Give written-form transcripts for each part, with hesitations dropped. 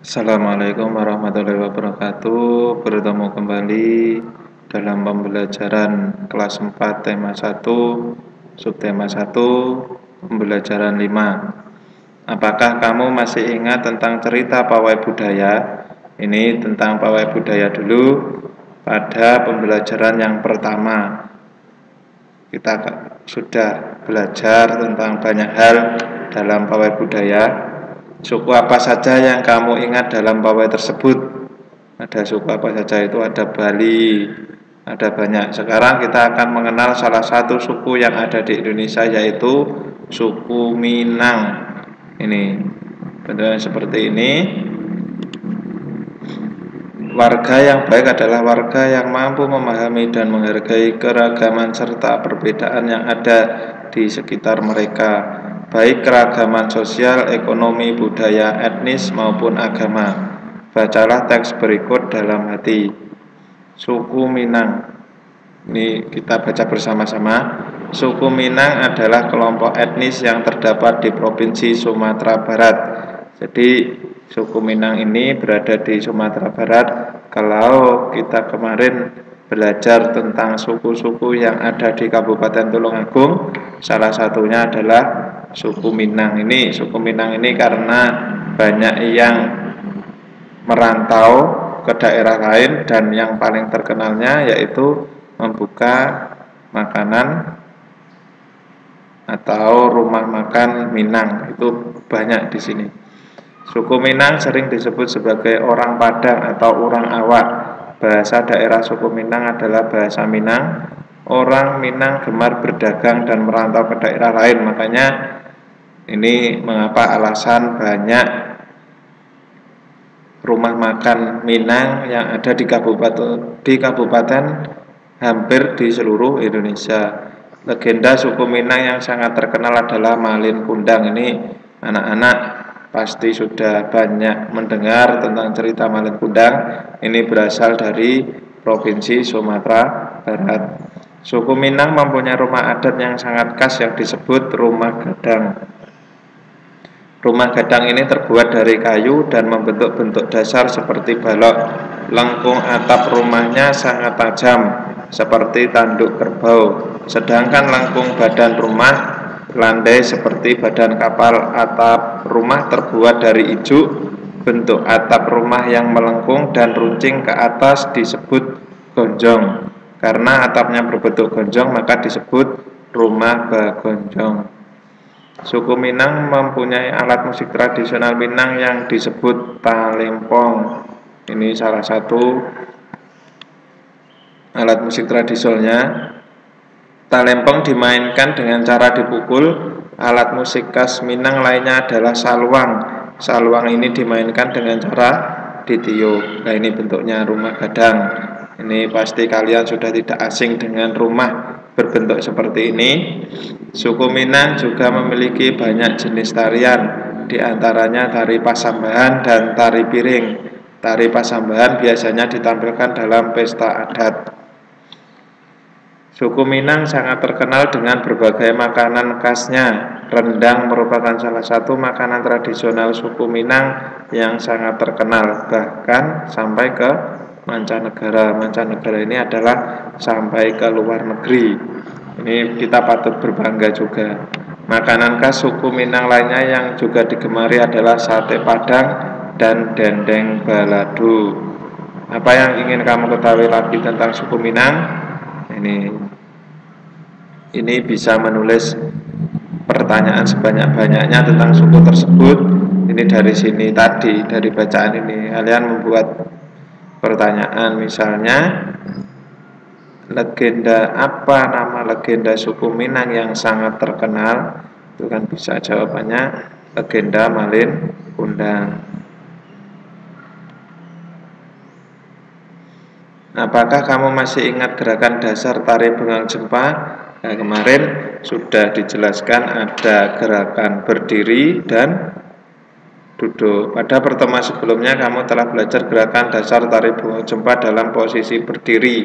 Assalamualaikum warahmatullahi wabarakatuh. Bertemu kembali dalam pembelajaran kelas 4 tema 1, subtema 1, pembelajaran 5. Apakah kamu masih ingat tentang cerita pawai budaya? Ini tentang pawai budaya dulu. Pada pembelajaran yang pertama, kita sudah belajar tentang banyak hal dalam pawai budaya. Suku apa saja yang kamu ingat dalam pawai tersebut? Ada suku apa saja itu? Ada Bali, ada banyak. Sekarang kita akan mengenal salah satu suku yang ada di Indonesia, yaitu suku Minang. Ini bentuknya seperti ini. Warga yang baik adalah warga yang mampu memahami dan menghargai keragaman serta perbedaan yang ada di sekitar mereka, baik keragaman sosial, ekonomi, budaya, etnis maupun agama. Bacalah teks berikut dalam hati. Suku Minang. Ini kita baca bersama-sama. Suku Minang adalah kelompok etnis yang terdapat di Provinsi Sumatera Barat. Jadi suku Minang ini berada di Sumatera Barat. Kalau kita kemarin belajar tentang suku-suku yang ada di Kabupaten Tulungagung, salah satunya adalah suku Minang. Ini suku Minang ini karena banyak yang merantau ke daerah lain, dan yang paling terkenalnya yaitu membuka makanan atau rumah makan Minang. Itu banyak di sini. Suku Minang sering disebut sebagai orang Padang atau orang Awak. Bahasa daerah suku Minang adalah bahasa Minang. Orang Minang gemar berdagang dan merantau ke daerah lain. Makanya ini mengapa alasan banyak rumah makan Minang yang ada di kabupaten hampir di seluruh Indonesia. Legenda suku Minang yang sangat terkenal adalah Malin Kundang. Ini anak-anak pasti sudah banyak mendengar tentang cerita Malin Kundang. Ini berasal dari Provinsi Sumatera Barat. Suku Minang mempunyai rumah adat yang sangat khas yang disebut rumah gadang. Rumah gadang ini terbuat dari kayu dan membentuk bentuk dasar seperti balok. Lengkung atap rumahnya sangat tajam seperti tanduk kerbau. Sedangkan lengkung badan rumah landai seperti badan kapal. Atap rumah terbuat dari ijuk. Bentuk atap rumah yang melengkung dan runcing ke atas disebut gonjong. Karena atapnya berbentuk gonjong, maka disebut rumah bagonjong. Suku Minang mempunyai alat musik tradisional Minang yang disebut talempong. Ini salah satu alat musik tradisionalnya. Talempong dimainkan dengan cara dipukul. Alat musik khas Minang lainnya adalah saluang. Saluang ini dimainkan dengan cara ditiup. Nah, ini bentuknya rumah gadang. Ini pasti kalian sudah tidak asing dengan rumah berbentuk seperti ini. Suku Minang juga memiliki banyak jenis tarian, diantaranya tari Pasambahan dan tari piring. Tari Pasambahan biasanya ditampilkan dalam pesta adat. Suku Minang sangat terkenal dengan berbagai makanan khasnya. Rendang merupakan salah satu makanan tradisional suku Minang yang sangat terkenal, bahkan sampai ke mancanegara. Mancanegara ini adalah sampai ke luar negeri. Ini kita patut berbangga juga. Makanan khas suku Minang lainnya yang juga digemari adalah sate Padang dan dendeng balado. Apa yang ingin kamu ketahui lagi tentang suku Minang? Ini bisa menulis pertanyaan sebanyak-banyaknya tentang suku tersebut. Ini dari sini tadi, dari bacaan ini kalian membuat pertanyaan, misalnya legenda apa, nama legenda suku Minang yang sangat terkenal. Itu kan bisa jawabannya legenda Malin Kundang. Apakah kamu masih ingat gerakan dasar tari Bengang Jempa? Nah, kemarin sudah dijelaskan ada gerakan berdiri dan duduk. Pada pertemuan sebelumnya kamu telah belajar gerakan dasar tari Bengang Jempa dalam posisi berdiri.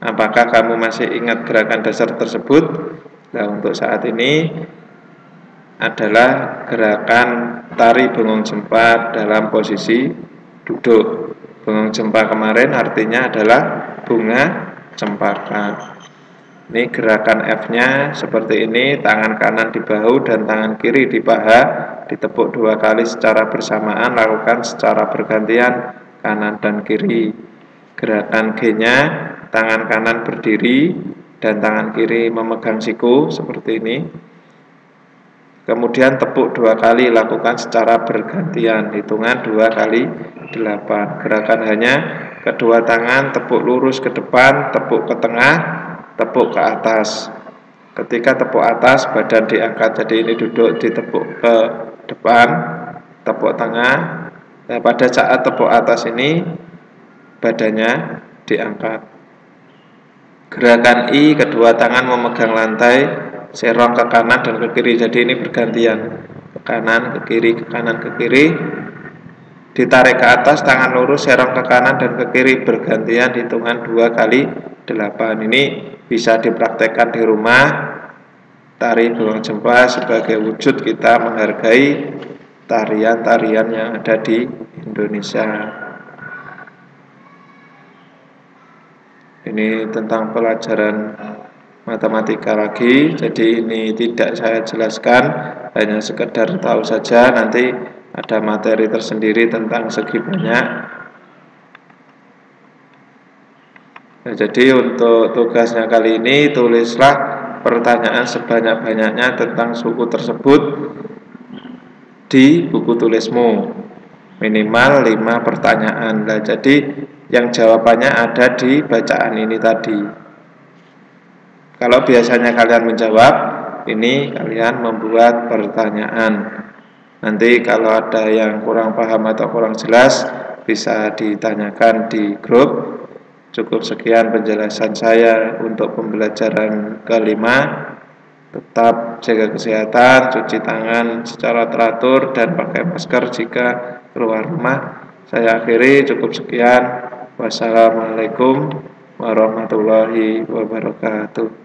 Apakah kamu masih ingat gerakan dasar tersebut? Nah, untuk saat ini adalah gerakan tari Bengang Jempa dalam posisi duduk. Bengong jempa kemarin artinya adalah bunga cempaka. Ini gerakan F-nya seperti ini, tangan kanan di bahu dan tangan kiri di paha, ditepuk 2 kali secara bersamaan, lakukan secara bergantian kanan dan kiri. Gerakan G-nya, tangan kanan berdiri dan tangan kiri memegang siku seperti ini. Kemudian tepuk 2 kali, lakukan secara bergantian, hitungan 2 kali 8. Gerakan hanya kedua tangan tepuk lurus ke depan, tepuk ke tengah, tepuk ke atas. Ketika tepuk atas, badan diangkat, jadi ini duduk, ditepuk ke depan, tepuk tengah. Nah, pada saat tepuk atas ini, badannya diangkat. Gerakan I, kedua tangan memegang lantai, serong ke kanan dan ke kiri, jadi ini bergantian, ke kanan, ke kiri, ke kanan, ke kiri. Ditarik ke atas, tangan lurus, serong ke kanan dan ke kiri, bergantian, hitungan 2 kali 8. Ini bisa dipraktekkan di rumah. Tari bengong jempa sebagai wujud kita menghargai tarian-tarian yang ada di Indonesia. Ini tentang pelajaran matematika lagi, jadi ini tidak saya jelaskan, hanya sekedar tahu saja. Nanti ada materi tersendiri tentang segi banyak. Nah, jadi untuk tugasnya kali ini, tulislah pertanyaan sebanyak-banyaknya tentang suku tersebut di buku tulismu, minimal 5 pertanyaan. Nah, jadi yang jawabannya ada di bacaan ini tadi. Kalau biasanya kalian menjawab, ini kalian membuat pertanyaan. Nanti kalau ada yang kurang paham atau kurang jelas, bisa ditanyakan di grup. Cukup sekian penjelasan saya untuk pembelajaran kelima. Tetap jaga kesehatan, cuci tangan secara teratur, dan pakai masker jika keluar rumah. Saya akhiri, cukup sekian. Wassalamualaikum warahmatullahi wabarakatuh.